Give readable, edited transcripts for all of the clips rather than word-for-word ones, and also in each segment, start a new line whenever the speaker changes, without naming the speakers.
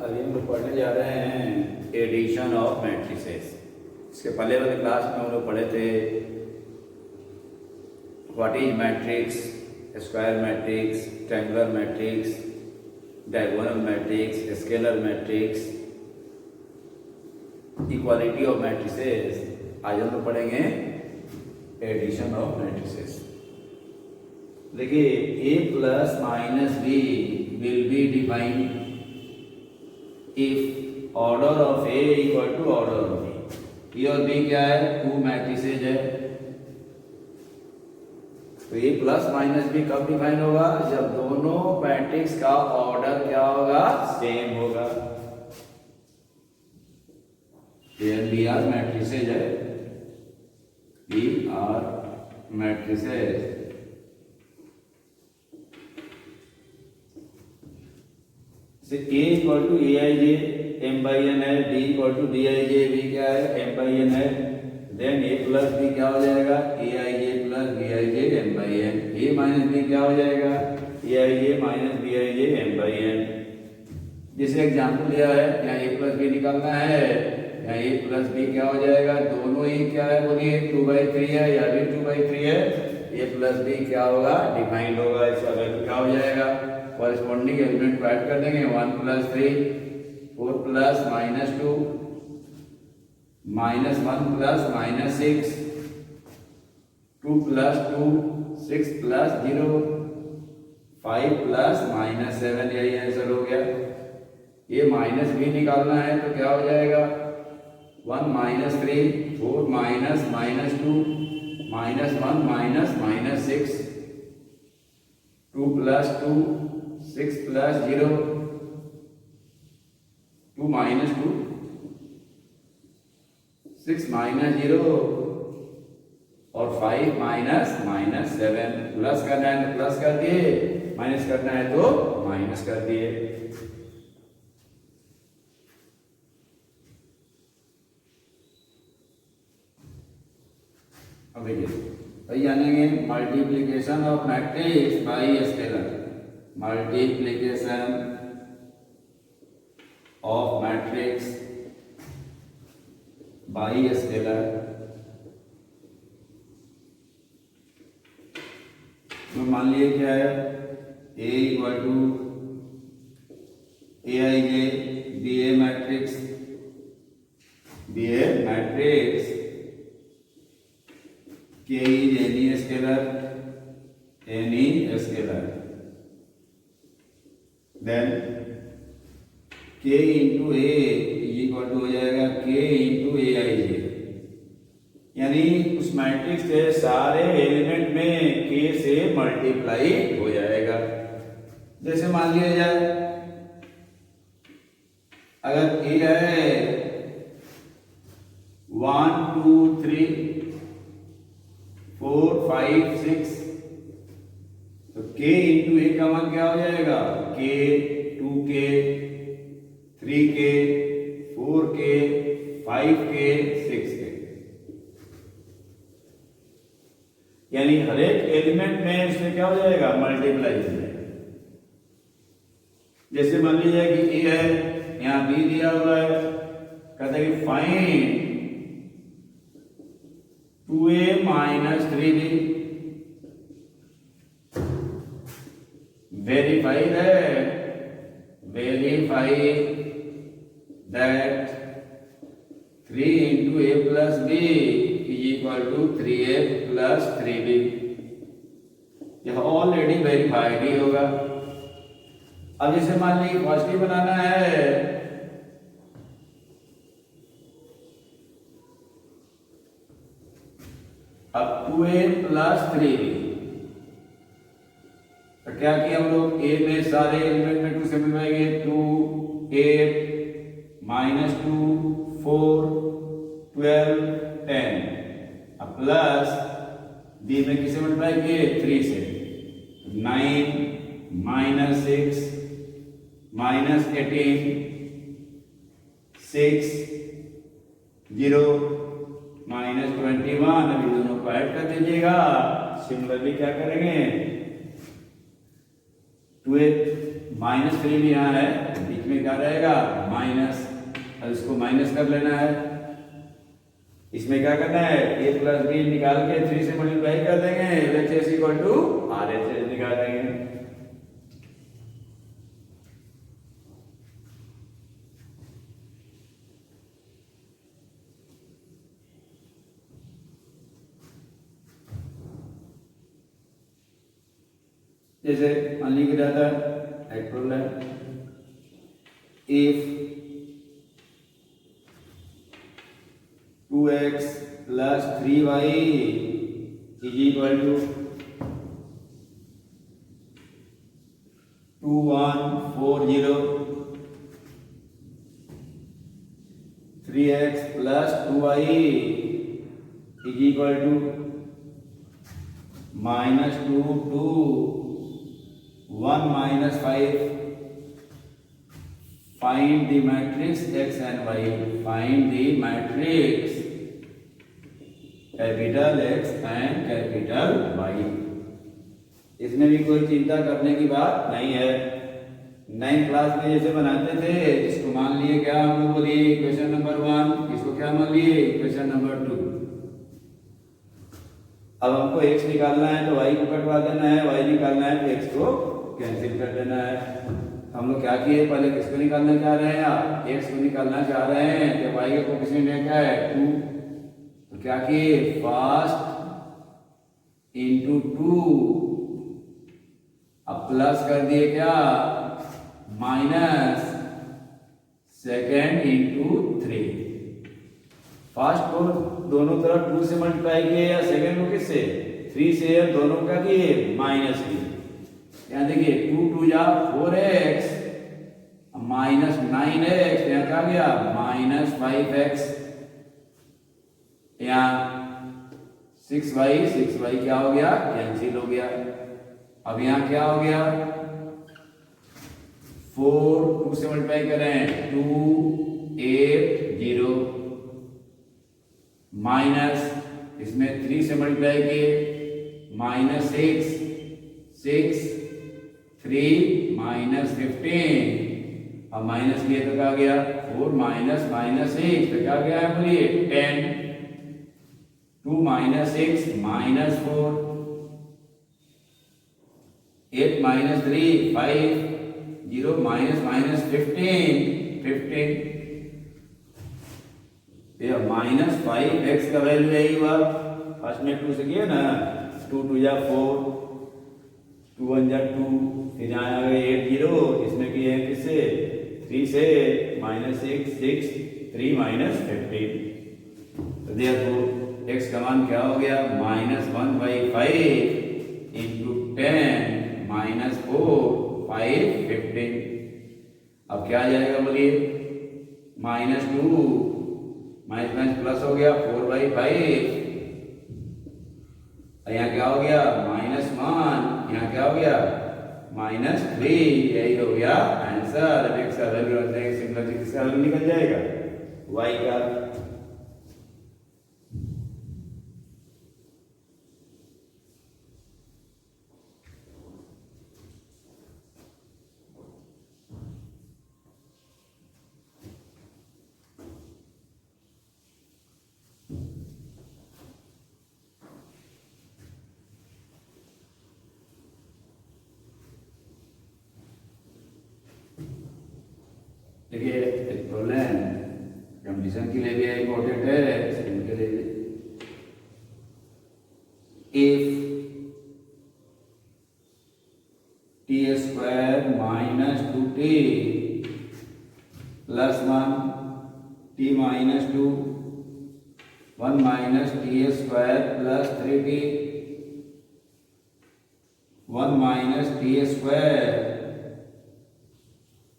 अभी हम लोग पढ़ने जा रहे हैं एडिशन ऑफ मैट्रिसेस। इसके पहले वाले क्लास में हम लोग पढ़े थे what is matrix, square matrix, triangular matrix, diagonal matrix, scalar matrix, equality of matrices. आज हम लोग पढ़ेंगे एडिशन ऑफ मैट्रिसेस। देखिए A plus minus B will be defined if order of A equal to order of B. A और B क्या है? Two matrices है। तो ए प्लस माइनस बी कब डिफाइन होगा? जब दोनों मैट्रिक्स का ऑर्डर क्या होगा? सेम होगा। A and B are matrices है, B are matrices. A equal to A I J M by N है, D equal to D I J, B क्या है? एम बाई एन है। देन ए प्लस बी क्या हो जाएगा? A I J plus B I J M by N. A minus B क्या हो जाएगा? A I J minus B I J M by N. जैसे एग्जाम्पल लिया है, यहाँ ए प्लस बी निकालना है, यहाँ ए प्लस बी क्या हो जाएगा? दोनों ही क्या है बोलिए? 2/3 है, या भी 2/3 है। ए प्लस बी क्या होगा? डिफाइंड होगा। इसका वैल्यू क्या हो जाएगा? कॉरेस्पॉन्डिंग एलिमेंट को ऐड कर देंगे। 1 + 3 4 + -2 -1 + -6 2 + 2 6 + 0 5 + -7। यही आंसर हो गया। ये माइनस भी निकालना है तो क्या हो जाएगा? 1 - 3 4 - -2 -1 - -6 2 + 2 6 + 0 2 - 2 6 - 0 और 5 - -7। प्लस करना है तो प्लस कर दिए, माइनस करना है तो माइनस कर दिए। अब देखिए जानेंगे multiplication of matrix by scalar. Multiplication of matrix by scalar. तो मान लिए क्या है? A equal to A I J be a matrix, be a matrix K is any scalar, any scalar. Then K into A equal to हो जाएगा के into A I जे। यानी उस मैट्रिक्स के सारे एलिमेंट में के से मल्टीप्लाई हो जाएगा। जैसे मान लिया जाए अगर ए है 1 2 3 4 5 6 तो k इंटू ए का मान क्या हो जाएगा? k 2k 3k 4k 5k 6k। यानी हर एक एलिमेंट में इसमें क्या हो जाएगा? मल्टीप्लाई हो जाएगा। जैसे मान लीजिए कि ए है, यहाँ बी दिया हुआ है, कहते हैं कि find 2a - 3b। Verify that 3 into a plus b is equal to 3a plus 3b। यह ऑलरेडी वेरीफाइड ही होगा। अब जैसे मान लीजिए पॉजिटिव बनाना है, अब 2a plus 3b तो क्या किया हम लोग? a में सारे एलिमेंट में 2 से मिलवाएंगे। 2 8 -2 4 12 10। अब प्लस b में किसे मल्टीप्लाई 3 से 9 -6 -18 6 0 -21। अभी दोनों को ऐड कर दीजिएगा। सिमिलरली क्या करेंगे? 2a -3 भी यहाँ है, बीच में क्या रहेगा माइनस, अब इसको माइनस कर लेना है। इसमें क्या करना है, a प्लस बी निकाल के 3 से मल्टीप्लाई कर देंगे, LHS इक्वल टू RHS निकाल देंगे। जैसे मान लीजिए जाता है एक problem, if 2x plus 3y is equal to 2140, 3x plus 2y is equal to -2 2 1 minus 5. Find the matrix x and y. Find the matrix capital X and capital Y। इसमें भी कोई चिंता करने की बात नहीं है। 9th क्लास में जैसे बनाते थे, इसको मान लिए क्या हम लोग बोलिए इक्वेशन नंबर 1, इसको क्या मान लिए इक्वेशन नंबर 2। अब हमको x निकालना है तो y को कटवा देना है, y निकालना है तो x को कैंसिल कर देना है। हम लोग क्या किए, पहले किसको निकालना चाह रहे हैं, आप x को निकालना चाह रहे हैं, तो y का कोएफिशिएंट क्या है 2, तो क्या किए फर्स्ट इंटू 2, अब प्लस कर दिए क्या माइनस सेकेंड इंटू 3। फर्स्ट को दोनों तरफ 2 से मल्टीप्लाई किए या सेकेंड को किससे 3 से, दोनों का किए माइनस किए। यहाँ देखिए 2 2 जा 4x माइनस 9x, यहाँ क्या गया माइनस 5x, यहाँ 6y क्या हो गया कैंसिल हो गया। अब यहाँ क्या हो गया 4 2 से मल्टीप्लाई करें 2 8 0 माइनस इसमें 3 से मल्टीप्लाई किए माइनस 6 3 माइनस 15, अब माइनस किए तो क्या गया 4 माइनस माइनस 6 तो क्या गया है बोलिए 10, 2 minus 6 minus 4, 8 minus 3 5, 0 minus minus 15, ये माइनस 5x का वैल्यू यही हुआ। फर्स्ट में 2 से किया ना, 2 2 जा 4, 2 1 जा 2, फिर यहाँ आ गए 8 0, इसमें किए हैं किससे 3 से माइनस 6 3 माइनस 15, तो देखो x का मान क्या हो गया -1/5 इंटू 10 माइनस 4 5 15। अब क्या आ जाएगा बोलिए -2 माइनस प्लस हो गया 4/5, यहाँ क्या हो गया -1, यहाँ क्या हो गया -3, यही हो गया आंसर। अब x का वैल्यू रखते हैं, सिंपल से किसका वैल्यू निकल जाएगा y का। देखिए एक प्रॉब्लम कंडीशन के लिए भी इंपॉर्टेंट है, सेकंड के लिए भी। If t² minus 2t plus 1 t minus 2 1 minus t² plus 3t 1 minus t²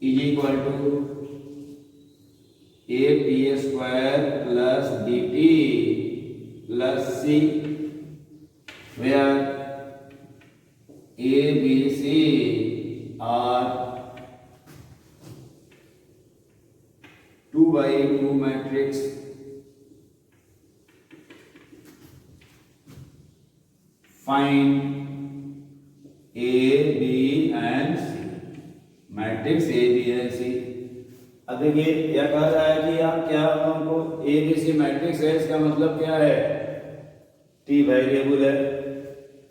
is equal to a² plus dt plus c, where a b c are 2/2 matrix, find a b and c। Matrix A B है C. अब देखिए यह कह रहा है कि आप क्या हमको ए बी सी मैट्रिक्स है, इसका मतलब क्या है, टी वेरिएबल है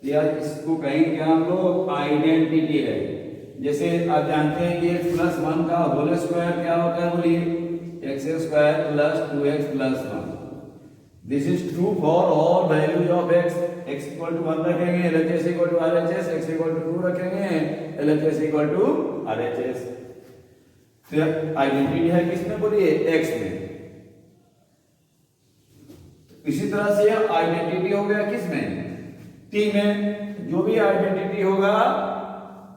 या इसको कहेंगे क्या हम लोग आइडेंटिटी है। जैसे आप जानते हैं कि x+1 का होल स्क्वायर क्या होता है, बोलिए x² + 2x + 1। This is true for all values of x। x = 1 रखेंगे, LHS = RHS, x = 2 रखेंगे, LHS = RHS। तो आइडेंटिटी है किसमें, बोलिए x में। इसी तरह से आइडेंटिटी हो गया किसमें, t में। जो भी आइडेंटिटी होगा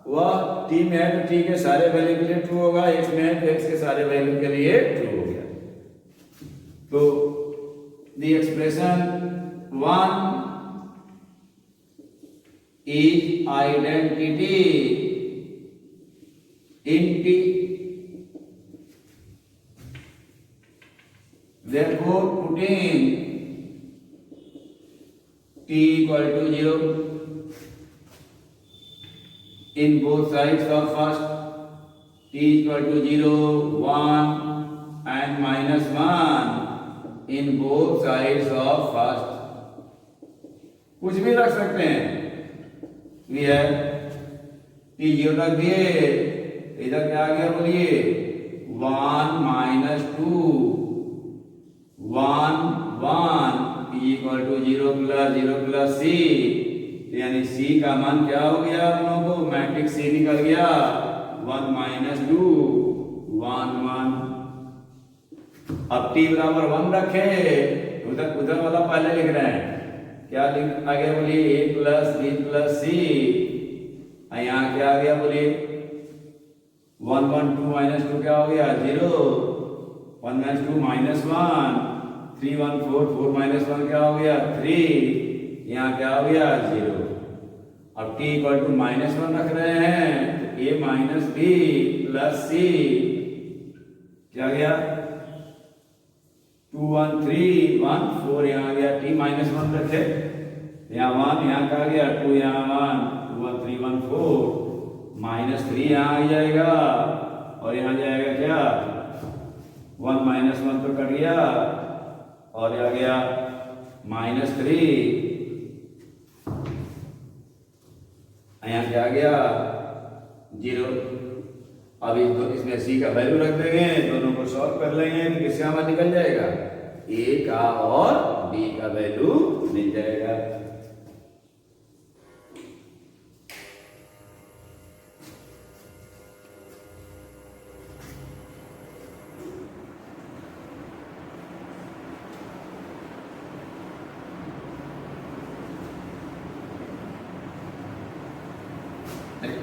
वह t में है तो t के सारे वैल्यू के लिए ट्रू होगा, x में है तो x के सारे वैल्यू के लिए ट्रू हो गया। तो the expression 1 is identity in t, therefore putting t = 0 in both sides of first, t = 0, 1 and -1 in both sides of first। कुछ भी रख सकते हैं, क्लियर। टी 0 रख दिए, इधर क्या आ गया बोलिए 1 - 2 1 1 = 0 + 0 + c, यानी c का मान क्या हो गया हम लोगों को, मैट्रिक्स c निकल गया 1 - 2 1 1। अब t = 1 रखे, उधर वाला पहले लिख रहे हैं, क्या लिख आगे बोलिए a + b + c। यहाँ क्या आ गया बोलिए 1 1 2 - 2 क्या हो गया 0, 1 - 2 -1, 3 1 4 4 -1 क्या हो गया 3, यहाँ क्या हो गया 0। अब t = -1 रख रहे हैं तो a - b + c क्या गया 2 1 3 1 4, यहाँ आ गया t -1 रखे, यहाँ 1 यहाँ का आ गया 2, यहाँ 1 2 1 3 1 4 -3 यहाँ आ जाएगा और यहाँ जाएगा क्या 1 -1 तो कट गया और आ गया -3, यहाँ क्या आ गया 0। अब इसमें c का वैल्यू रख देंगे, दोनों को सॉल्व कर लेंगे तो किसका मान निकल जाएगा, a का और b का वैल्यू मिल जाएगा।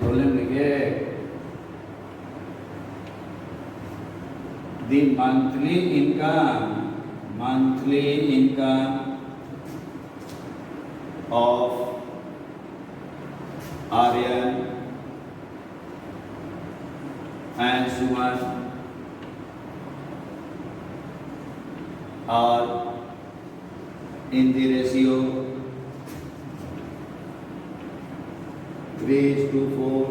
प्रॉब्लम लिखिए, the monthly income of Aryan and Suman are in the ratio 3:4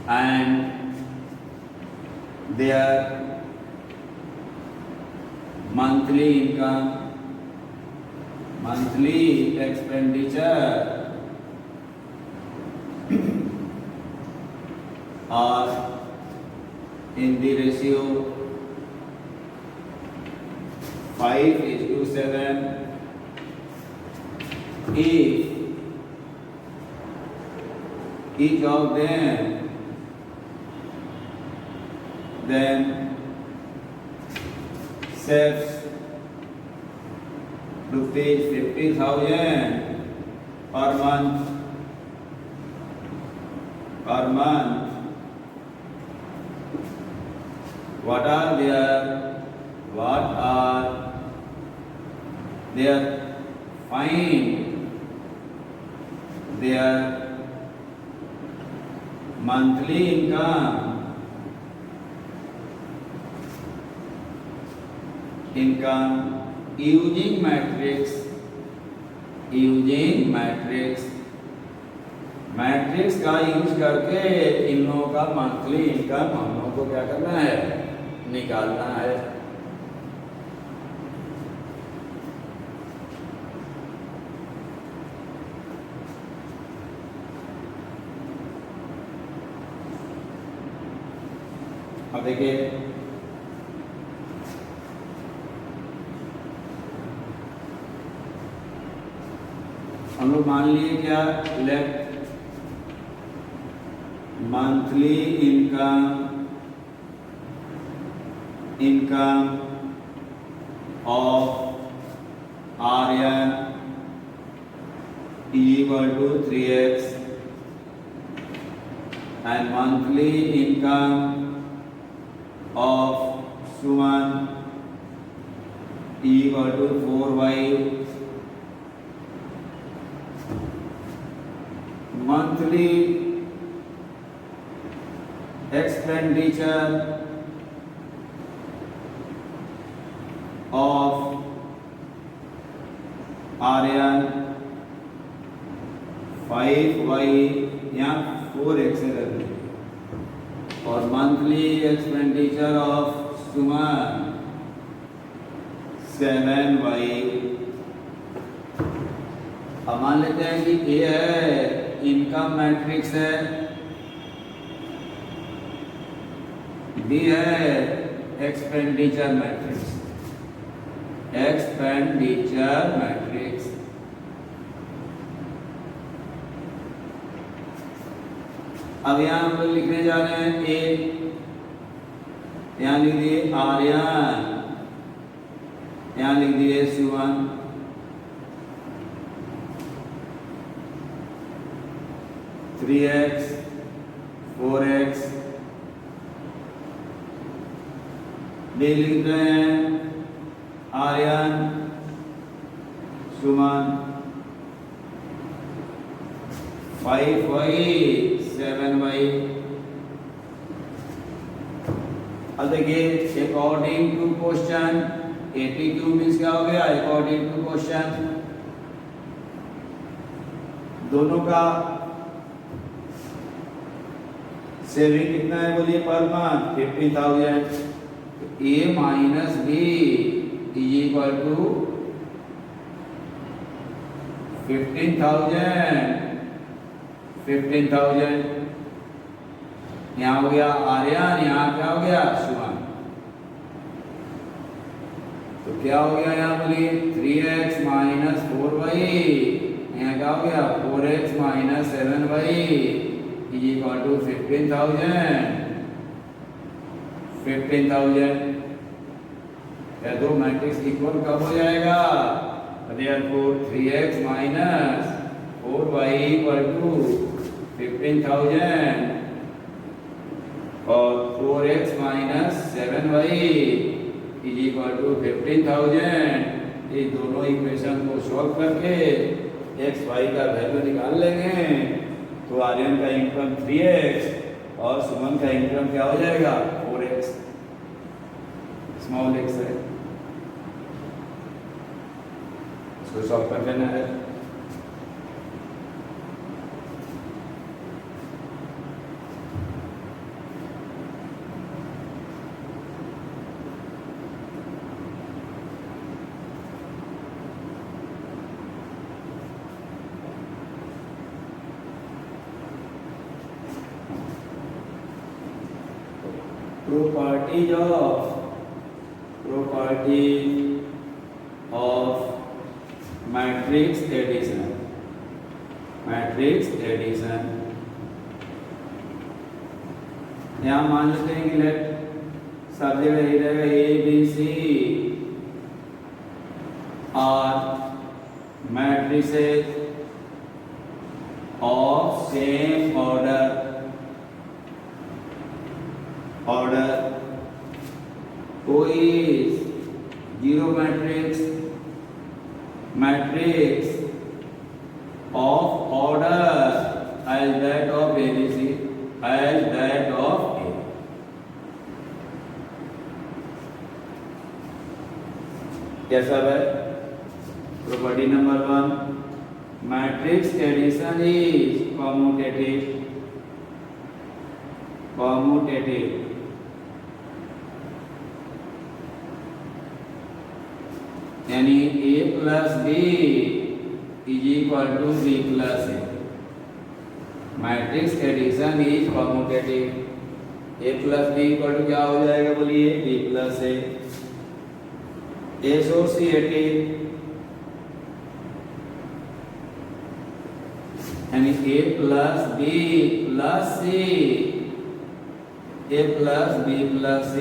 and their monthly expenditure are in the ratio 5:7 if each of them then saves ₹50,000 per month. What are their find their monthly income using matrix matrix का use करके इन लोगों का monthly income हम लोगों को क्या करना है, निकालना है। अब देखिए हम लोग मान लिए क्या, let monthly income of Aryan equal to 3x and monthly income of Suman equal to 4y। Monthly expenditure of Aryan 5y या 4x और monthly expenditure of Suman 7y। अब मान लेते हैं कि ये है इनकम मैट्रिक्स है, डी है एक्सपेंडिचर मैट्रिक्स, एक्सपेंडिचर मैट्रिक्स। अब यहां हम लोग लिखने जा रहे हैं ए, यहां लिख दिए आर्यन, यहां लिख दिए सुमन, थ्री एक्स 4x डी लिख रहे हैं आर्यन सुमन 5y 7y। अब देखिए अकॉर्डिंग टू क्वेश्चन 82 मीन्स क्या हो गया, अकॉर्डिंग टू क्वेश्चन दोनों का सेविंग कितना है बोलिए per month 50,000। A minus B is equal to 15,000 यहाँ हो गया आर्यन, यहाँ क्या हो गया सुमन। तो क्या हो गया यहाँ बोलिए 3x माइनस 4y, यहाँ क्या हो गया 4x minus 7y is equal to 15,000। या दो मैट्रिक्स इक्वल कब हो जाएगा, therefore 3x minus 4y equal to 15,000 और 4x minus 7y is equal to 15,000। ये दोनों इक्वेशन को सॉल्व करके x y का वैल्यू निकाल लेंगे तो आर्यन का इनकम 3x और सुमन का इनकम क्या हो जाएगा 4x, स्मॉल x है, इसको सॉल्व कर लेना है। property of matrix addition, यहाँ मान लेते हैं कि लेट सब जगह यही रहेगा A B C are matrices of same order कोई zero matrix of order as that of ABC, as that of A. कैसा है? Property number 1, matrix addition is commutative यानी a plus b is equal to b plus a। Matrix addition is commutative. a plus b equal to क्या हो जाएगा बोलिए, b plus a। Associative यानी a plus b plus c, a plus b plus c,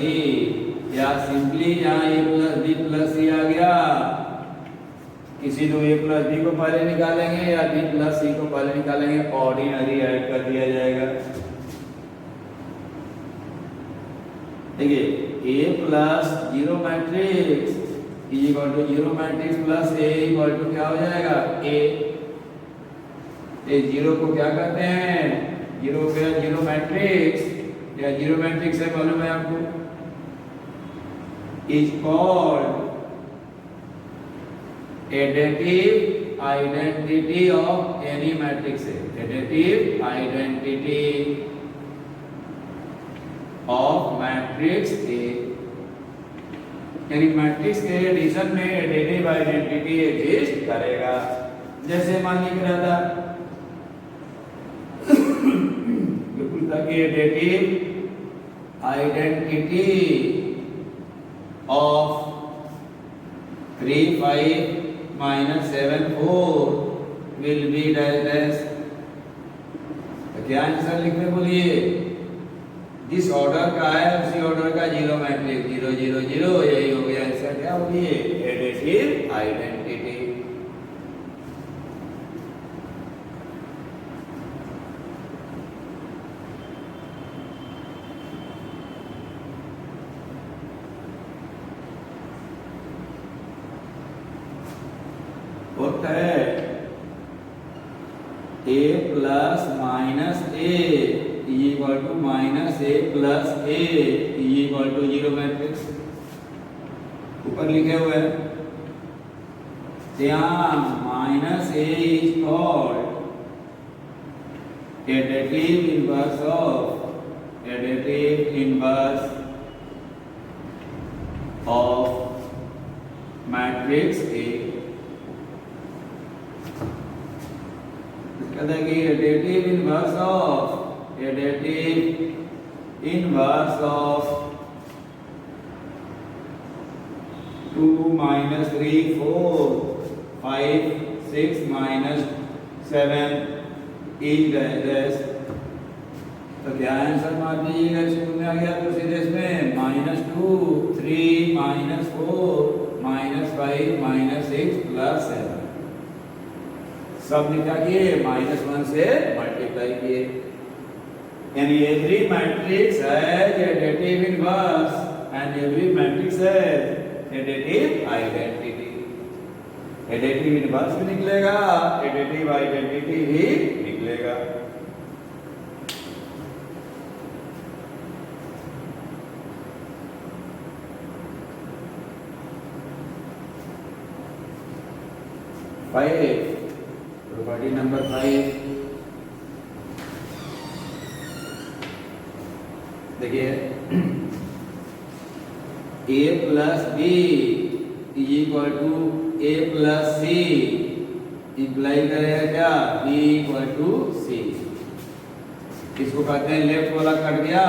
या simply यहाँ a plus b plus c आ गया। किसी दो a प्लस b को पहले निकालेंगे या b प्लस c को पहले निकालेंगे, ऑर्डिनरी ऐड कर दिया जाएगा। देखिए a plus zero matrix is equal to zero matrix plus a equal to क्या हो जाएगा, a। ये जीरो को क्या कहते हैं, जीरो पे जीरो मैट्रिक्स या जीरो मैट्रिक्स है मालूम है आपको, is called additive identity of any matrix है। Additive identity of matrix A यानी मैट्रिक्स के एडिशन में एडिटिव आइडेंटिटी एग्जिस्ट करेगा। जैसे मान लीजिए रहा था additive identity of 3 5 minus 7 4 will be dash। क्या आंसर लिखने बोलिए, जिस ऑर्डर का है उसी ऑर्डर का जीरो मैट्रिक्स 0 0 0, यही हो गया आंसर। क्या बोलिए, एडिटिव आइडेंटिटी। होता है a plus minus A equal to minus A plus A equal to zero matrix ऊपर लिखे हुए हैं। यहाँ minus A is called additive inverse of matrix A. Additive inverse of 2 minus 3 4 5 6 minus 7 is dash। तो क्या answer मार दीजिएगा, शुरू में आ गया तो सीधे इसमें -2 3 -4 -5 -6 प्लस 7 सब क्या किए, -1 से मल्टीप्लाई किए। यानी every matrix has additive inverse and every matrix has additive identity. Additive inverse भी निकलेगा, एडिटिव आइडेंटिटी भी निकलेगा। प्रॉपर्टी नंबर 5 देखिए, a plus B is equal to a plus C imply करेगा क्या, b इक्वल टू सी। इसको कहते हैं लेफ्ट वाला कट गया,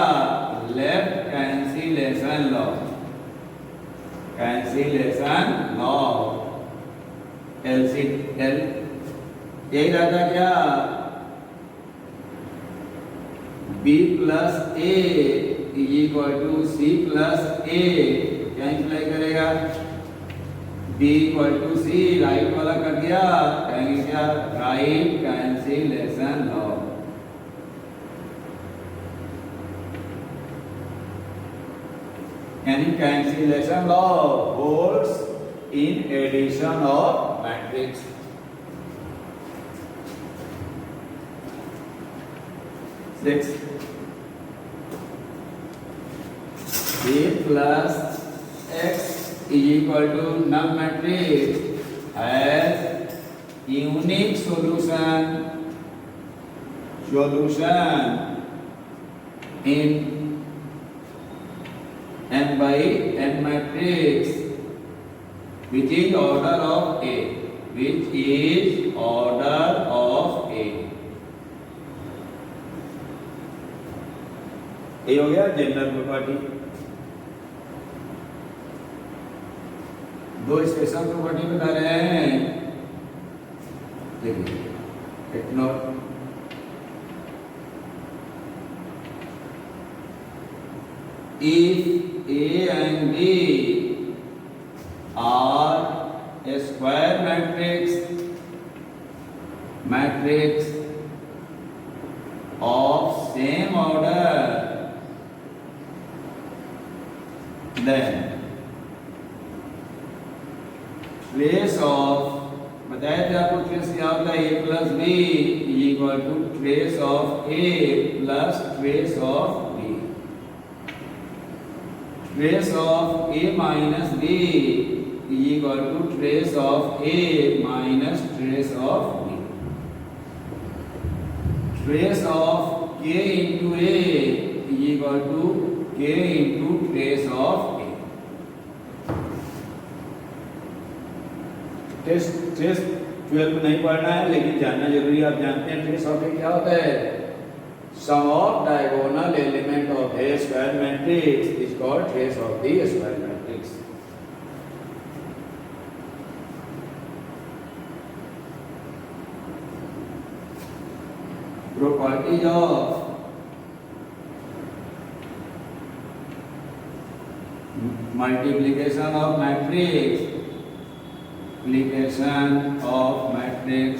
लेफ्ट कैंसिलेशन लॉ। एल यही रहता क्या, b plus A is equal to C plus A. क्या इंप्लाई करेगा, b equal to C, right वाला कर दिया, कहेंगे क्या, राइट कैंसिलेशन लॉ। यानी cancellation law holds in addition of matrix. a plus x is equal to null matrix has unique solution solution in n by n matrix which is order of A, which is order of A. ये हो गया general property. दो special property बता रहे हैं, देखिए it not if A and B are a square matrix of same order, then trace of, बताया था आपको ट्रेस क्या होता है, A plus B equal to trace of A plus trace of B. Trace of A minus B equal to trace of A minus trace of B. Trace of K into A equal to K into trace of A. Trace 12 नहीं पढ़ना है, लेकिन जानना जरूरी है। आप जानते हैं ट्रेस ऑफ ए क्या होता है? Sum of diagonal element of a square matrix is called trace of the square matrix. Properties of multiplication of matrix. Multiplication of matrix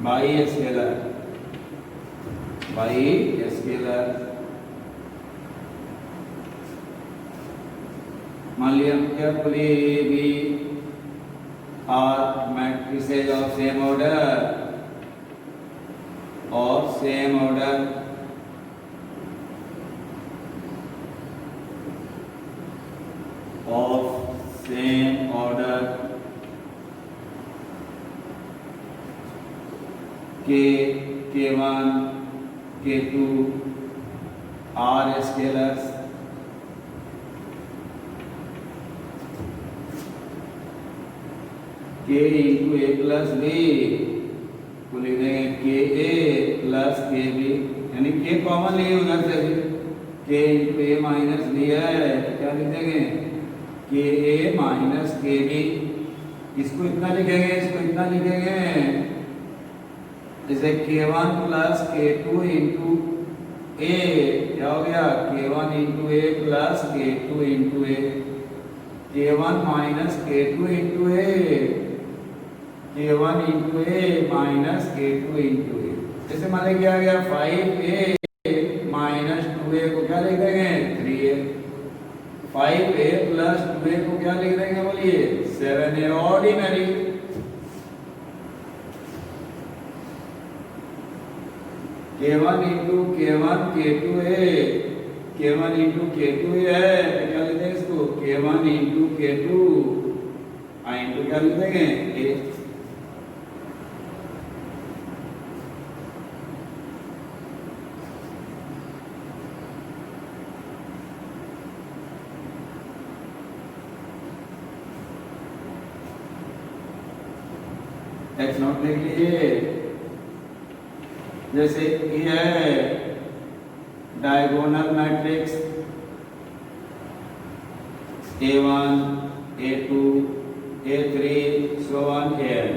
by a scalar. By a scalar. मान लिया हम क्या बोले, भी are matrices of same order और same order of same order K1 K2 are scalars. K into A plus B को लिख देंगे KA plus KB, यानी K कॉमन लिए उधर से भी K into A minus B है, क्या लिख देंगे KA minus KB। इसको इतना लिखेंगे, इसको इतना लिखेंगे, जैसे K1 plus K2 into A क्या हो गया, K1 into A plus K2 into A, K1 minus K2 into A, K1 into A minus K2 into A। जैसे मान लीजिए क्या गया 5A minus 2A को क्या लिख देंगे 3A, 5A plus 2A को क्या लिख देंगे बोलिए 7A ordinary. K1 into K1 K2A, K1 into K2A है, क्या लिख देंगे इसको K1 into K2 into क्या लिख देंगे A। एक्स नॉट लिख लीजिए, जैसे ये है diagonal matrix A1 A2 A3 so on An,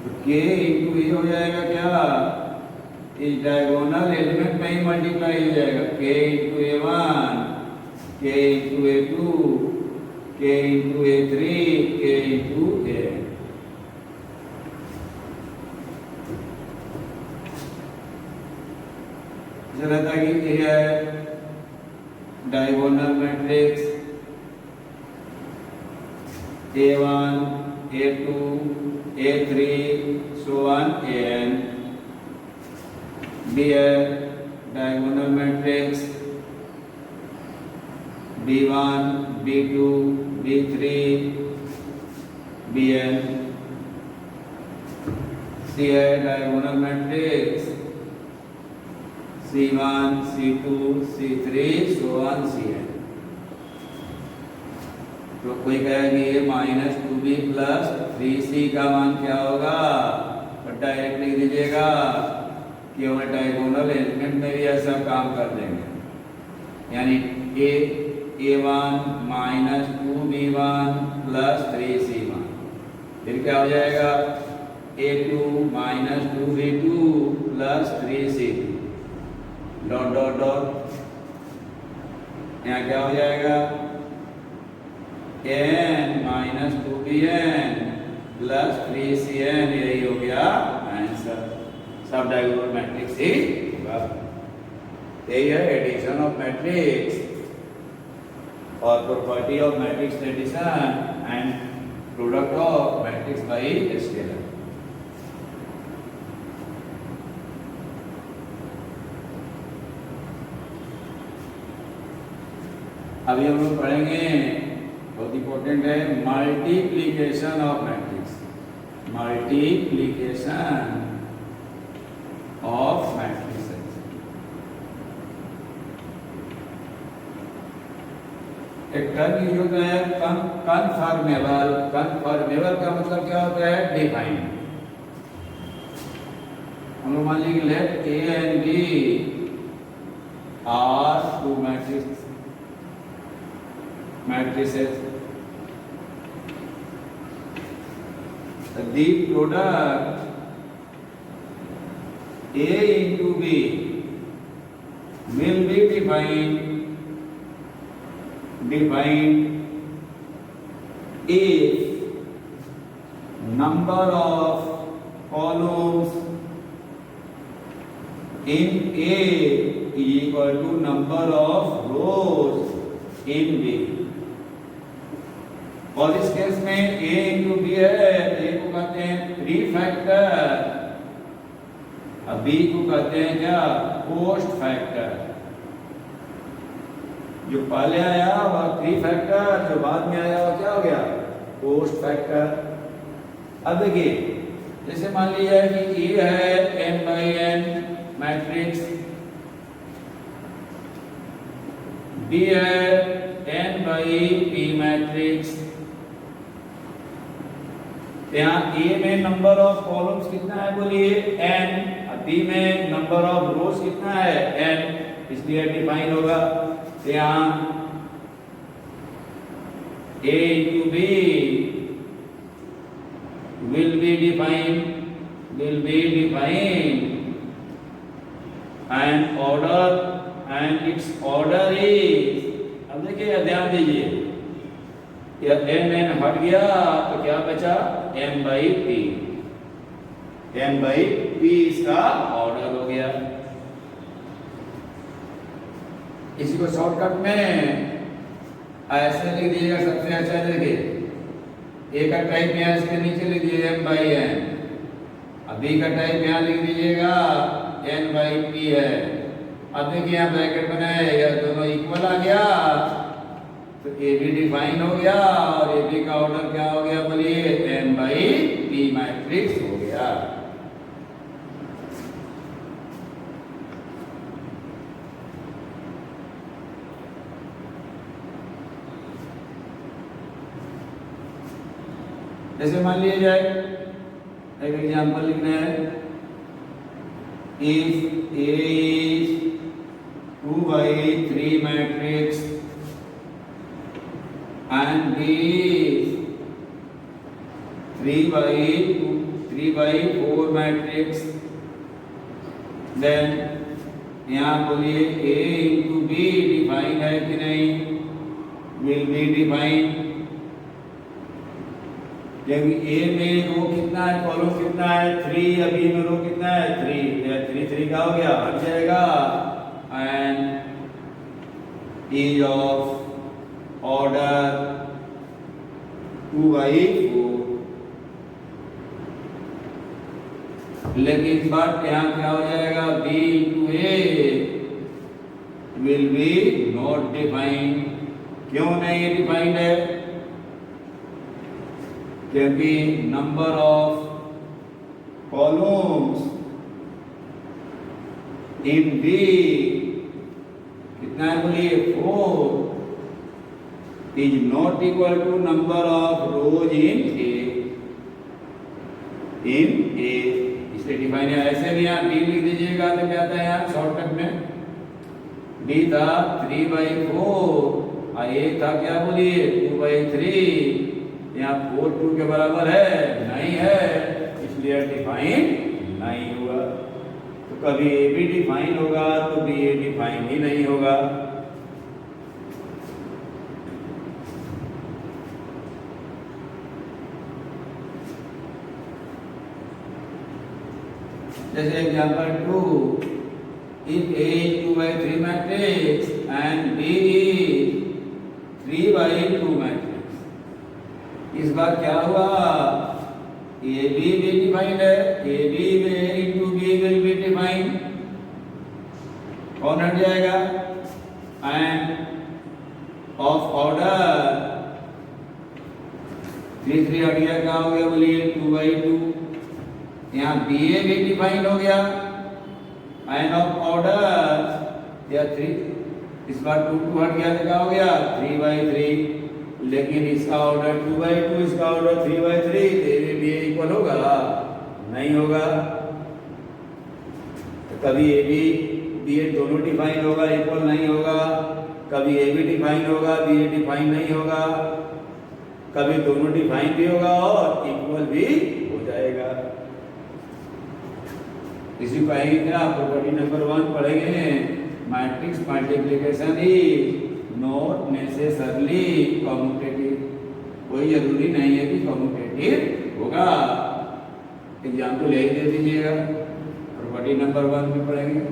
तो K इंटू ये हो जाएगा क्या, इस डायगोनल एलिमेंट में ही मल्टीप्लाई हो जाएगा K into A1 K into A2 K into A3 K into A। रहता कि ये है diagonal matrix A1 A2 A3 so on An। B है diagonal matrix B1 B2 B3 Bn। सी है diagonal matrix C1 C2 C3 so on Cn। तो कोई कहेगा ये -2b प्लस 3c का मान क्या होगा, तो डायरेक्ट लिख दीजिएगा, केवल डायगोनल एलिमेंट में भी ऐसा काम कर देंगे, यानी a1 -2b1 प्लस 3c1, फिर क्या हो जाएगा a2 -2b2 plus 3c2 dot dot dot, यहाँ क्या हो जाएगा n -2bn प्लस 3cn, यही हो गया आंसर। सब डायगोनल मैट्रिक्स ही होगा। यही है एडिशन ऑफ मैट्रिक्स और property of matrix addition and product of matrix by scalar. अभी हम लोग पढ़ेंगे, बहुत इंपॉर्टेंट है, multiplication of matrix. Multiplication of matrix. एक टर्म यूज होता है कन्फर्मेबल। कन्फर्मेबल का मतलब क्या होता है, डिफाइन। हम लोग मान लीजिए let A and B are two matrices, the product A into B will be defined if number of columns in A equal to number of rows in B। और इस केस में a इंटू बी है, a को कहते हैं pre factor, अब b को कहते हैं क्या, पोस्ट फैक्टर। जो पहले आया वह प्री फैक्टर, जो बाद में आया वह क्या हो गया, पोस्ट फैक्टर। अब देखिए, जैसे मान लिया कि e है n by n matrix, b है n बाई p मैट्रिक्स। यहाँ A में नंबर ऑफ कॉलम्स कितना है बोलिए n, B में नंबर ऑफ रोज कितना है n, इसलिए डिफाइन होगा। यहाँ A into B will be defined and its order is, अब देखिए ध्यान दीजिए, यह n हट गया तो क्या बचा, m बाई p इसका ऑर्डर हो गया। इसी को शॉर्टकट में ऐसे लिख दीजिएगा, सबसे अच्छा देखिए, a का टाइप यहाँ इसके नीचे लिख दीजिए m बाई n, अब b का टाइप यहाँ लिख दीजिएगा n बाई p है। अब देखिए यहाँ ब्रैकेट बनाए, यह दोनों इक्वल आ गया तो ए बी डिफाइन हो गया और ए बी का ऑर्डर क्या हो गया बोलिए, n बाई p मैट्रिक्स हो गया। जैसे मान लिया जाए, एक एग्जांपल लिखना है, इफ A is 2 by 3 matrix and B is 3 by 4 matrix, then यहाँ बोलिए A into B डिफाइन है कि नहीं, विल बी डिफाइन, क्योंकि A में रो कितना है, कॉलम कितना है 3, अभी में रो कितना है 3, 3 का हो गया, हट जाएगा, and is of order 2 by 4। लेकिन बट यहाँ क्या हो जाएगा, B into A will be not defined. क्यों नहीं डिफाइंड है, क्योंकि number of columns in B कितना है बोलिए 4 is not equal to number of rows in A इसलिए डिफाइन है। ऐसे भी यहाँ D लिख दीजिएगा तो क्या था यहाँ शॉर्टकट में D था 3/4 और A था क्या बोलिए 2/3। यहाँ 4 2 के बराबर है नहीं है इसलिए डिफाइन नहीं होगा। तो कभी ए भी डिफाइन होगा तो बी ए डिफाइन ही नहीं होगा। जैसे example 2 if A is 2/3 matrix and B is 3/2 matrix इस बार क्या हुआ ए बी भी डिफाइंड है A B into B will be defined कौन हट जाएगा एंड ऑफ ऑर्डर 3 3 हट गया क्या हो गया बोलिए 2/2 यहाँ बी ए भी डिफाइंड हो गया एंड ऑफ ऑर्डर या 3 इस बार 2 2 हट गया तो क्या हो गया 3/3 लेकिन इसका ऑर्डर 2/2 इसका ऑर्डर 3/3 तेरे भी इक्वल होगा नहीं होगा। तो कभी ए बी बी ए दोनों डिफाइन होगा इक्वल नहीं होगा कभी ए बी डिफाइन होगा बी ए डिफाइन नहीं होगा कभी दोनों डिफाइन भी होगा और इक्वल भी हो जाएगा। इसी को कहेंगे क्या प्रॉपर्टी नंबर 1 पढ़ेंगे matrix multiplication is not necessarily commutative कोई जरूरी नहीं है कि कम्यूटेटिव होगा। एग्जाम्पल यही दे दीजिएगा प्रॉपर्टी नंबर 1 में पढ़ेंगे।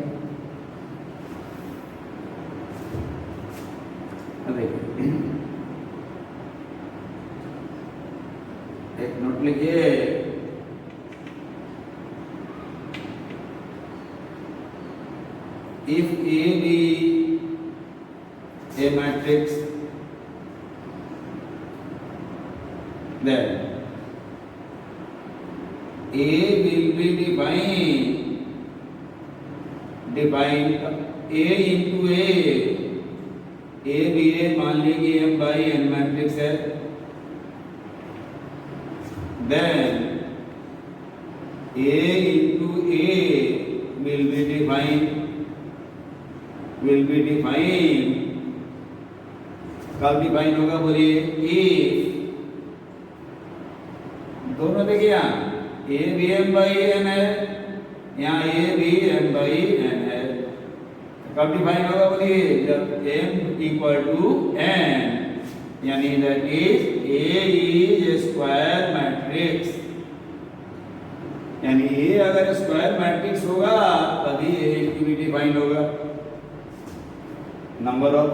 एक नोट लिखिए if A be a matrix then A will be defined A into A भी A मान लीजिए m/n मैट्रिक्स है then A into A will be defined कब डिफाइन होगा बोलिए if दोनों देखिए यहाँ a भी m/n है यहाँ a भी m/n है कब डिफाइन होगा बोलिए जब m इक्वल टू n यानी दैट इज a इज ए स्क्वायर मैट्रिक्स यानी a अगर स्क्वायर मैट्रिक्स होगा तभी a भी डिफाइन होगा। Number of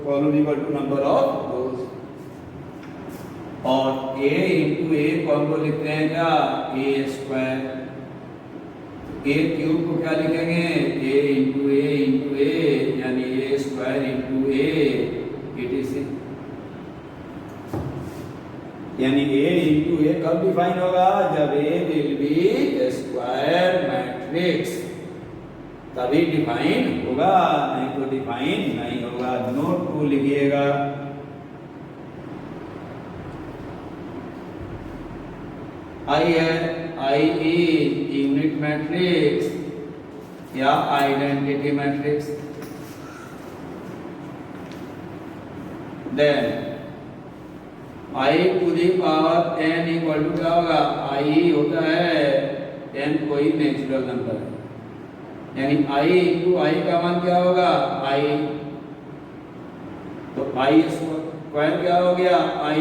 column equal to number of rows और a इंटू ए कॉम्बो लिखते हैं क्या a स्क्वायर a क्यूब को क्या लिखेंगे a इंटू ए यानी a square into A etc यानी a इंटू ए कब डिफाइन होगा जब a will be square matrix तभी डिफाइन होगा नहीं तो डिफाइन नहीं होगा। नोट 2 लिखिएगा आई है आई इज यूनिट मैट्रिक्स या identity matrix then I to the power n इक्वल टू क्या होगा आई होता है n कोई नेचुरल नंबर है यानी i इंटू आई का मान क्या होगा i तो i स्क्वायर क्या हो गया i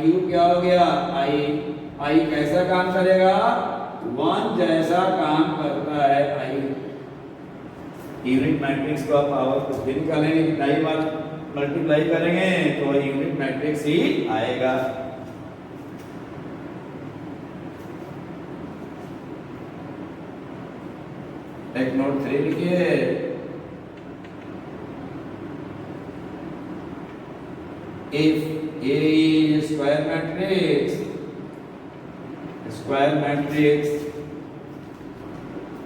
क्यूब क्या हो गया i कैसा काम करेगा 1 जैसा काम करता है i यूनिट मैट्रिक्स को आप पावर कुछ भी निकालेंगे कितना बार मल्टीप्लाई करेंगे तो यूनिट मैट्रिक्स ही आएगा। एक नोट 3 लिखिए if A is a square matrix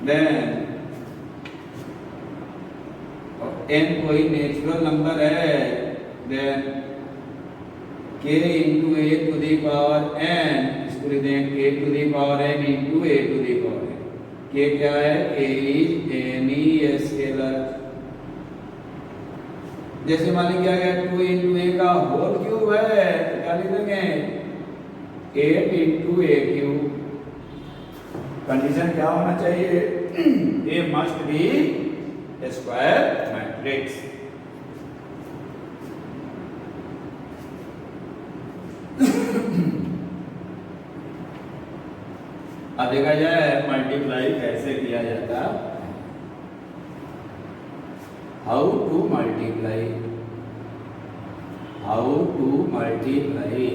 then n कोई नेचुरल नंबर है, then k into A to the power n, इसको लिख दें k to the power n into A to the power n। k क्या है? k is any scalar. जैसे मान लीजिए क्या गया 2 इंटू ए का होल क्यूब है, तो क्या लिख देंगे 8 इंटू ए क्यूब। कंडीशन क्या होना चाहिए? ए मस्ट बी स्क्वायर मैट्रिक्स। अब देखा जाए मल्टीप्लाई कैसे किया जाता। How to multiply, how to multiply.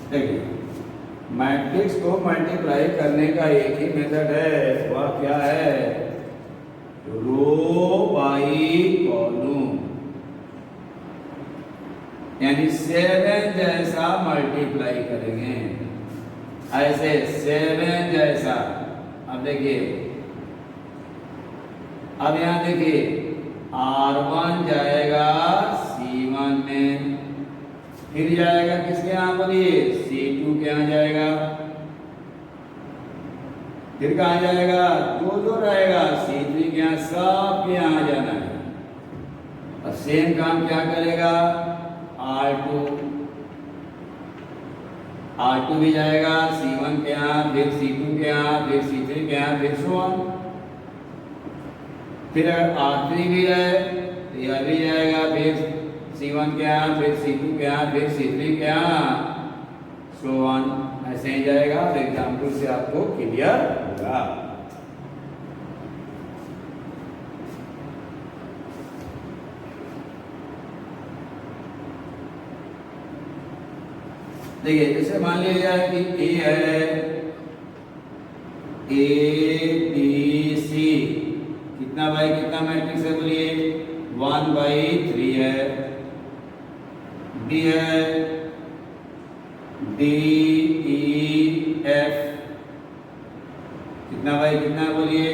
देखिए मैट्रिक्स को मल्टीप्लाई करने का एक ही मेथड है, वह क्या है? रो बाई कॉलम, यानी 7 जैसा मल्टीप्लाई करेंगे, ऐसे 7 जैसा। अब देखिए, अब यहां देखिए R1 जाएगा C1 में, फिर जाएगा किसके यहां बोलिए? C2 के यहां जाएगा, फिर कहां जाएगा? जो रहेगा C3 के यहां, सब के यहां जाना है। और सेम काम क्या करेगा? R2 भी जाएगा C1 के यहाँ, फिर C2 के यहाँ, फिर C3 के यहाँ, फिर so on। फिर अगर R3 भी है तो यह भी जाएगा फिर C1 के यहाँ, फिर C2 के यहाँ, फिर C3 के यहाँ, so on। ऐसे ही जाएगा। तो एग्जाम्पल से आपको क्लियर होगा। देखिए जैसे मान लिया जाए कि ए है, ए बी सी, कितना बाई कितना मैट्रिक्स है बोलिए? 1/3 है। बी है डी ई एफ, कितना बाई कितना बोलिए?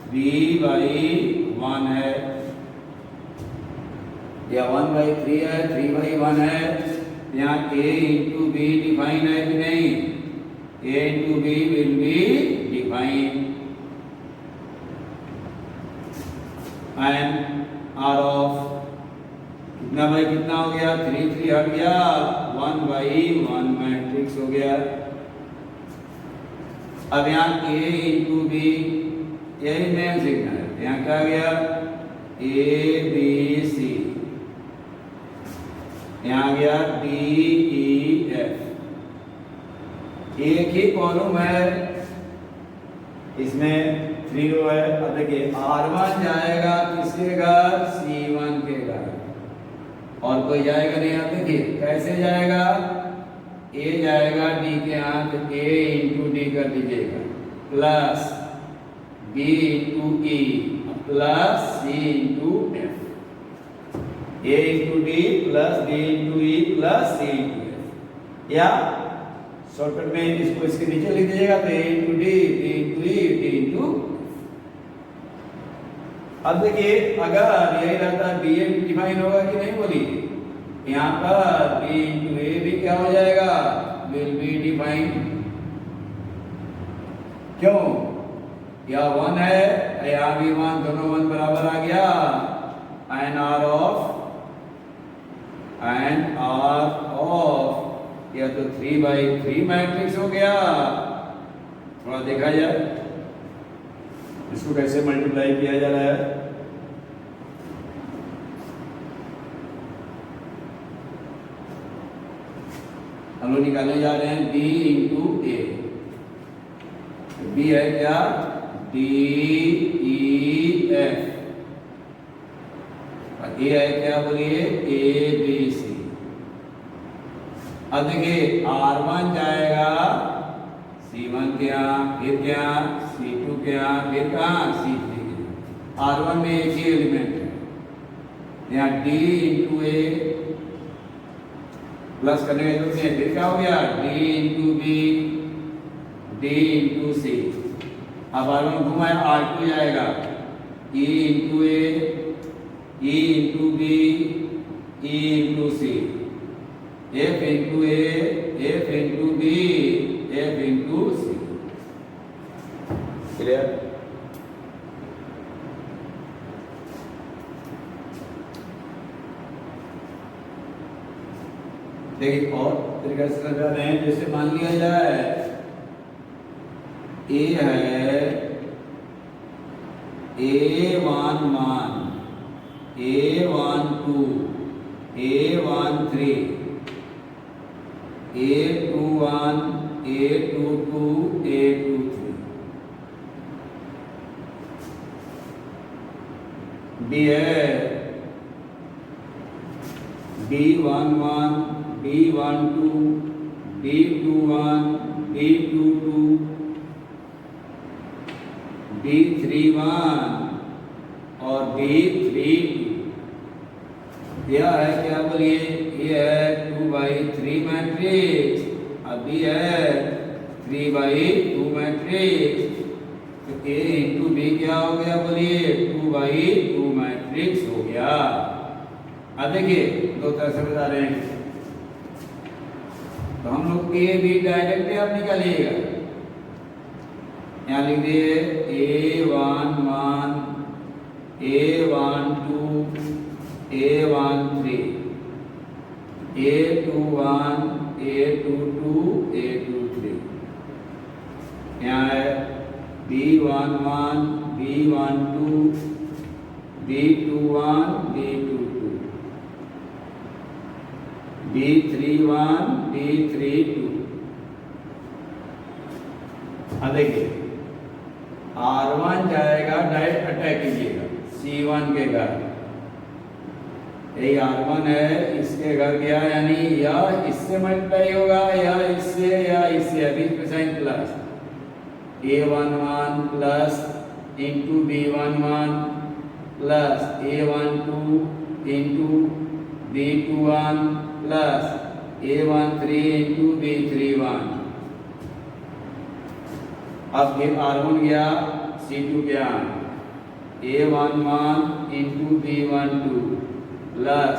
3/1 है, या 1/3 है, 3/1 है। यहाँ a इंटू बी डिफाइन है कि नहीं? a into B will be define, and R of कितना बाई कितना हो गया? 3 3 हट गया, 1/1 मैट्रिक्स हो गया। अब यहाँ a इंटू बी, यही मेन सीखना है। यहाँ क्या गया? ए बी सी, यहाँ गया डी ई एफ, एक ही कॉलम है, इसमें 3 रो है। अब देखिए R1 जाएगा किसके घर? C1 के घर, और कोई जाएगा नहीं। अब देखिए कैसे जाएगा? A जाएगा D के यहाँ, तो A इंटू डी कर दीजिएगा, plus B into E, plus C into F. A into D plus B into E plus C into F, या शॉर्टकट में इसको इसके नीचे लिख दीजिएगा, तो A into D, B into E, D into. अब देखिए अगर यही रहता B डिफाइन होगा कि नहीं बोलिए? यहाँ पर B इंटू ए भी क्या हो जाएगा? Will be define. क्यों? या 1 है, यहाँ भी 1, दोनों 1 बराबर आ गया। And R of, and R of, या तो 3/3 मैट्रिक्स हो गया। थोड़ा देखा जाए इसको कैसे मल्टीप्लाई किया जा रहा है। हम लोग निकालने जा रहे हैं B इंटू ए। B है क्या? डी ई एफ, और ए है क्या बोलिए? A B C. अब देखिए R1 जाएगा C1 के यहाँ, फिर क्या? C2 के यहाँ, फिर कहाँ? C3 के यहाँ। R1 में एक ही एलिमेंट है, यहाँ D इंटू ए प्लस करने के जरूरत है, फिर क्या हो गया? D into B D into C. अब R1 घुमाया R2 जाएगा E into A, E into B, E into C, F into A, F into B, F into C. Clear? देखिए और तरीके से लगा रहे हैं। जैसे मान लिया जाए ए है A1 मान, A12, A13, A21, A22, A23। B है B11, B12, B21, B22, B31 और B32। यह है क्या बोलिए, ये है 2/3 मैट्रिक्स, अभी है 3/2 मैट्रिक्स। तो A इंटू बी क्या हो गया बोलिए, 2/2 मैट्रिक्स हो गया। अब देखिए दो तरह से बता रहे हैं, तो हम लोग ए बी डायरेक्ट आप निकालिएगा। यहाँ लिख दिए A1 मान, A12, A13, A21, A22, A23। यहाँ है B1 मान, B12, B21, B22, B31, B32। अब देखिए R1 जाएगा, डायरेक्ट अटैक कीजिएगा C1 के घर। यही R1 है, इसके घर गया, यानी या इससे मल्टीप्लाई होगा या इससे, अभी sign plus A11 plus into B11 plus A12 into B21 plus A13 into B31। अब फिर R1 गया, C2 गया, A11 into B12 plus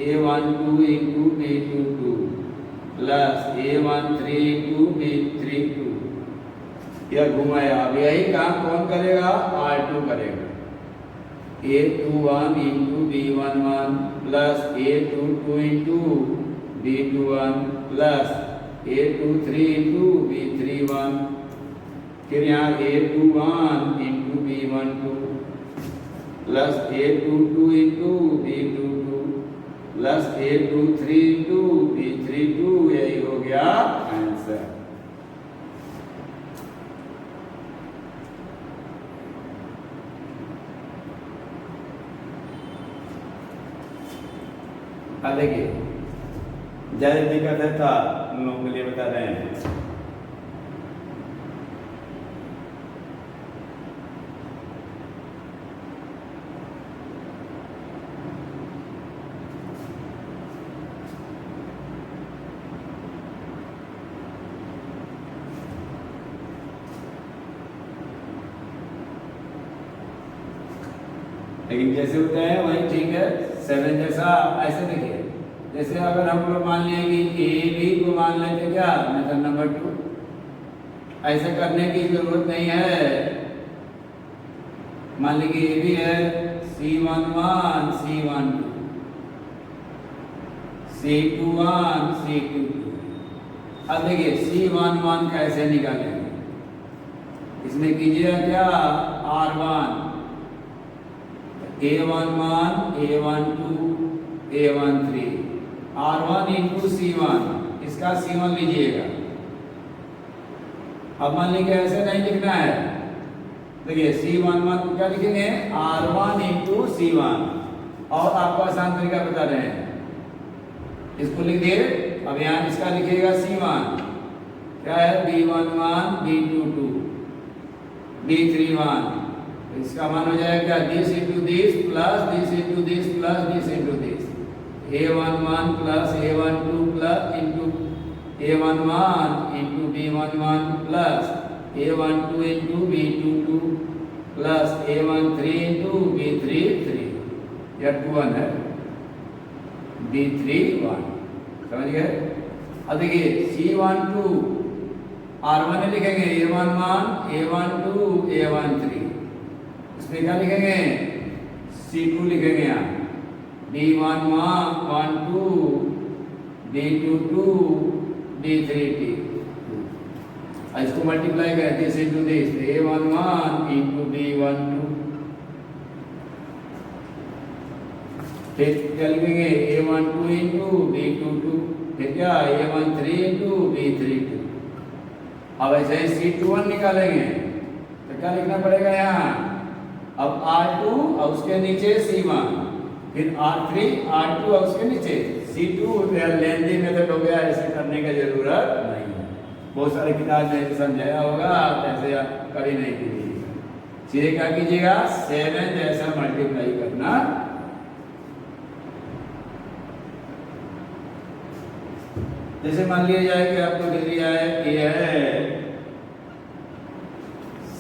A12 into B22 plus A13 into B32। यह घुमाया। अब यही काम कौन करेगा, R2 करेगा। A21 into B11 plus A22 into B21 plus A23 into B31। फिर यहाँ A21 into B12 plus A22 into B22 plus A23 into B32। यही हो गया आंसर। अब देखिए ज्यादा दिक्कत है था उन लोगों के लिए बता रहे हैं। लेकिन जैसे होते हैं वही ठीक है। 7 जैसा ऐसे देखिए, जैसे अगर हम लोग मान लिए कि ए बी को मान लेते क्या, मेथड नंबर 2, ऐसे करने की जरूरत नहीं है। मान लीजिए ए बी है C11 C12 C21 C22। अब देखिए C11 कैसे निकालेंगे, इसमें कीजिएगा क्या, R1 A11 A12 A13 R1 into C1, इसका C1 लीजिएगा। अब मान लीजिए ऐसे नहीं लिखना है, देखिए C11 को क्या लिखेंगे, R1 इंटू C1। और आपको आसान तरीका बता रहे हैं, इसको लिख दिए। अब यहाँ इसका लिखिएगा C1 क्या है, B11 B22 B31। इसका मान हो जाएगा this into this plus this into this plus this into this. A11 plus A12 plus into A11 into B11 plus A12 into B22 plus A13 into B33, यह 2 1 है, B31, समझ गए। अब देखिए C12 R1 लिखेंगे A11 A12 A13, इसमें क्या लिखेंगे C2 लिखेंगे यहाँ D11 12 D22 D32, इसको मल्टीप्लाई करें this into this, A11 into B12, फिर क्या लिखेंगे A12 इनटू B22, फिर क्या A13 इनटू B32। अब ऐसे ही C21 निकालेंगे तो क्या लिखना पड़ेगा यहाँ, अब R2 और उसके नीचे C1, फिर R3 R2 और उसके नीचे C2, लेंदी मेथड हो गया, ऐसे करने की जरूरत नहीं है। बहुत सारे किताब में समझाया होगा, आप ऐसे कभी नहीं कीजिएगा, सीधे क्या कीजिएगा 7 जैसा मल्टीप्लाई करना। जैसे मान लिया जाए कि आपको दे दिया है ये है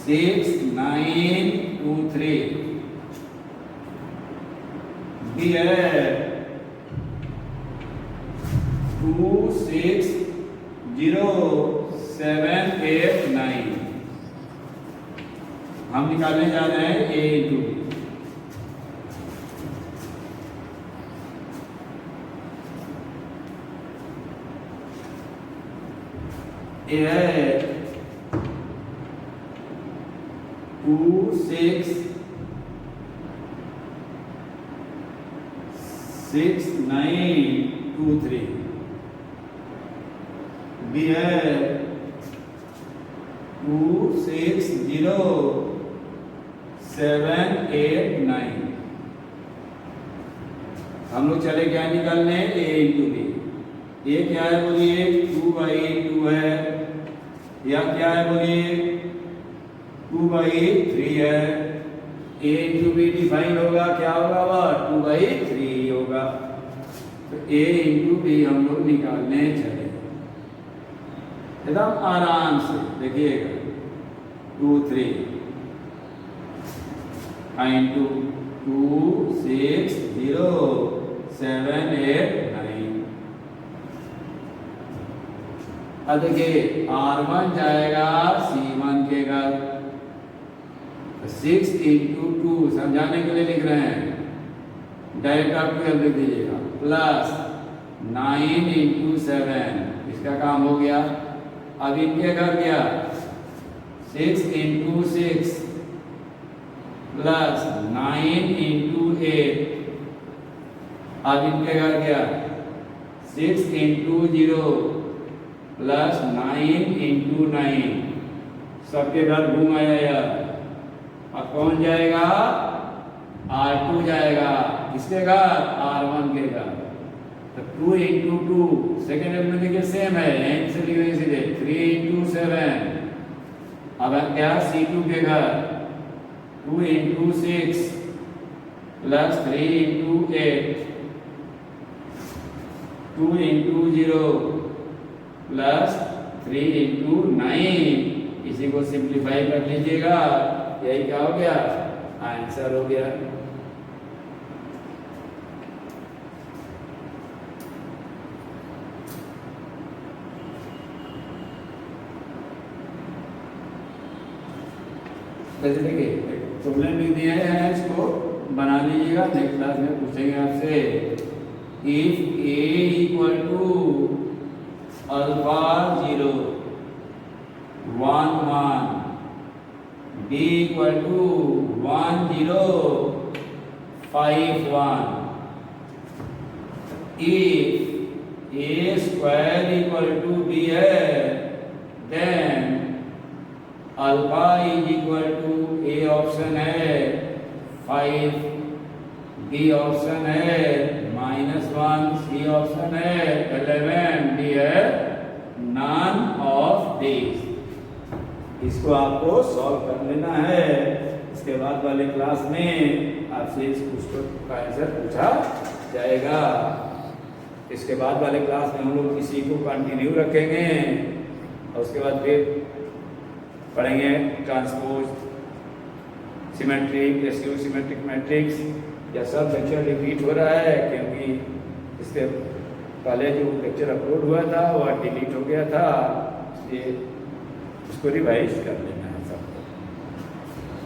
6 9 2 3, बी है 2 6 0 7 8 9, हम निकालने जा रहे हैं ए इंटू बी। ए है 2 6 6 9 2 3, बी है 2 6 0 7 8 9। हम लोग चले क्या निकालने ए इंटू बी। ये क्या है बोलिए 2/2 है, या क्या है बोलिए 2/3 है। ए इंटू बी डिफाइन होगा, क्या होगा वह 2/3 होगा। तो ए इंटू बी हम लोग निकालने चले एकदम आराम से, देखिएगा 2 3 इंटू 2 6 0 7 8 9। अब देखिए R1 जाएगा C1 के घर, 6 इंटू 2 समझाने के लिए लिख रहे हैं, डायरेक्ट आप 12 लिख दीजिएगा, प्लस 9 इंटू 7, इसका काम हो गया। अब इनके घर गया 6 इंटू 6 प्लस 9 इंटू 8, अब इनके घर गया 6 इंटू 0 प्लस 9 इंटू 9, सबके घर घूम आया यार। अब कौन जाएगा R2 जाएगा, किसके घर R1 के घर। तो 2 इंटू 2 सेकेंड एलिमेंट देखिए सेम है, यहीं से लिख देंगे सीधे 3 इंटू 7। अब क्या C2 के घर 2 into 6 plus 3 into 8, 2 into 0 plus 3 into 9, इसी को सिंप्लीफाई कर लीजिएगा, यही क्या हो गया आंसर हो गया। जैसे देखिए प्रॉब्लम लिख दिया है, इसको बना लीजिएगा, नेक्स्ट क्लास में पूछेंगे आपसे। If A equal to alpha 0 1 1, B equal to 1 0 5 1, if A square equal to B है, then alpha is equal to a option है 5, बी ऑप्शन है -1, सी ऑप्शन है 11, डी है नॉन ऑफ दिस। इसको आपको सॉल्व कर लेना है, इसके बाद वाले क्लास में आपसे इस पुस्तक का आंसर पूछा जाएगा। इसके बाद वाले क्लास में हम लोग इसी को कंटिन्यू रखेंगे और उसके बाद फिर पढ़ेंगे transpose, symmetric, residue symmetric matrix. यह सब लेक्चर रिपीट हो रहा है क्योंकि इसके पहले जो लेक्चर अपलोड हुआ था वह डिलीट हो गया था, इसलिए उसको रिवाइज कर लें।